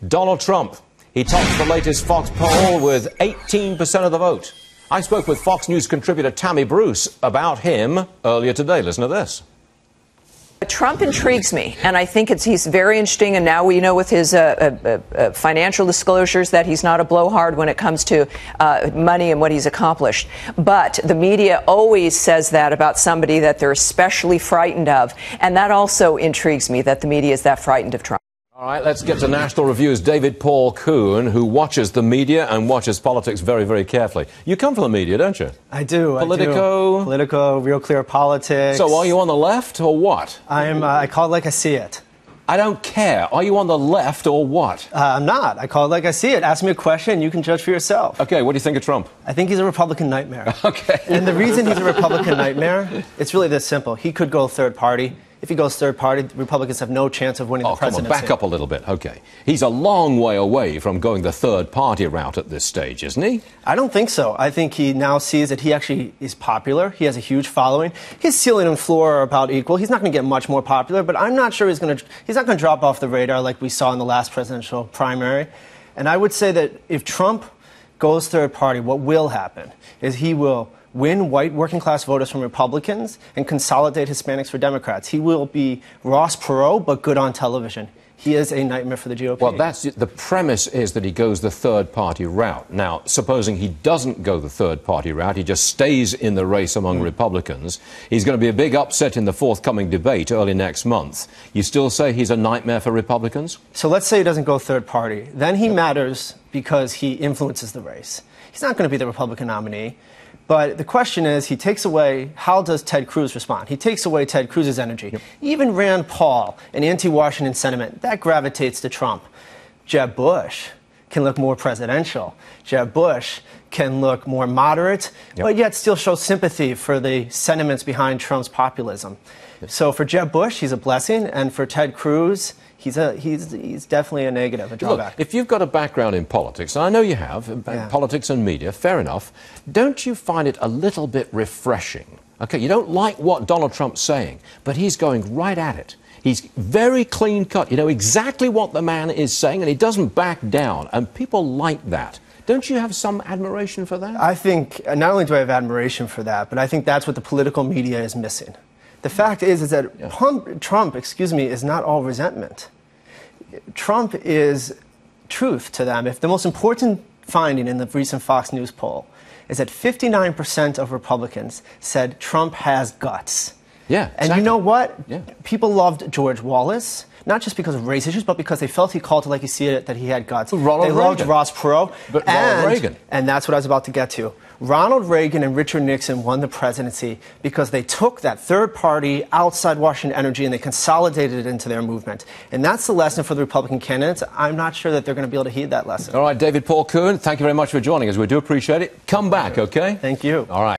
Donald Trump. He tops the latest Fox poll with 18% of the vote. I spoke with Fox News contributor Tammy Bruce about him earlier today. Listen to this. Trump intrigues me, and I think he's very interesting. And now we know with his financial disclosures that he's not a blowhard when it comes to money and what he's accomplished. But the media always says that about somebody that they're especially frightened of. And that also intrigues me, that the media is that frightened of Trump. All right, let's get to National Review's David Paul Kuhn, who watches the media and watches politics very, very carefully. You come from the media, don't you? I do. Politico? Politico, Real Clear Politics. So are you on the left or what? I call it like I see it. I don't care. Are you on the left or what? I'm not. I call it like I see it. Ask me a question, you can judge for yourself. Okay, what do you think of Trump? I think he's a Republican nightmare. Okay. And the reason he's a Republican nightmare, it's really this simple. He could go third party. If he goes third party, Republicans have no chance of winning the presidency. Come on, back up a little bit. Okay. He's a long way away from going the third party route at this stage, isn't he? I don't think so. I think he now sees that he actually is popular. He has a huge following. His ceiling and floor are about equal. He's not going to get much more popular, but I'm not sure he's not going to drop off the radar like we saw in the last presidential primary. And I would say that if Trump goes third party, what will happen is he will win white working-class voters from Republicans and consolidate Hispanics for Democrats. He will be Ross Perot, but good on television. He is a nightmare for the GOP. Well, the premise is that he goes the third-party route. Now, supposing he doesn't go the third-party route, he just stays in the race among Republicans, he's going to be a big upset in the forthcoming debate early next month. You still say he's a nightmare for Republicans? So let's say he doesn't go third party. Then he matters because he influences the race. He's not going to be the Republican nominee. But the question is, he takes away, how does Ted Cruz respond? He takes away Ted Cruz's energy. Yep. Even Rand Paul, an anti-Washington sentiment, that gravitates to Trump. Jeb Bush can look more presidential. Jeb Bush can look more moderate, but yet still show sympathy for the sentiments behind Trump's populism. So for Jeb Bush, he's a blessing, and for Ted Cruz, he's definitely a negative, a drawback. Look, if you've got a background in politics, and I know you have, politics and media, fair enough, don't you find it a little bit refreshing? Okay, you don't like what Donald Trump's saying, but he's going right at it. He's very clean-cut. You know exactly what the man is saying, and he doesn't back down, and people like that. Don't you have some admiration for that? I think, not only do I have admiration for that, but I think that's what the political media is missing. The fact is that Trump, is not all resentment. Trump is truth to them. If the most important finding in the recent Fox News poll is that 59% of Republicans said Trump has guts. Yeah, exactly. And you know what? Yeah. People loved George Wallace, not just because of race issues, but because they felt he called it like you see it, that he had guts. They loved Ross Perot. But Ronald Reagan. And that's what I was about to get to. Ronald Reagan and Richard Nixon won the presidency because they took that third party, outside Washington energy, and they consolidated it into their movement. And that's the lesson for the Republican candidates. I'm not sure that they're going to be able to heed that lesson. All right, David Paul Kuhn, thank you very much for joining us. We do appreciate it. Come back, okay? Thank you. All right.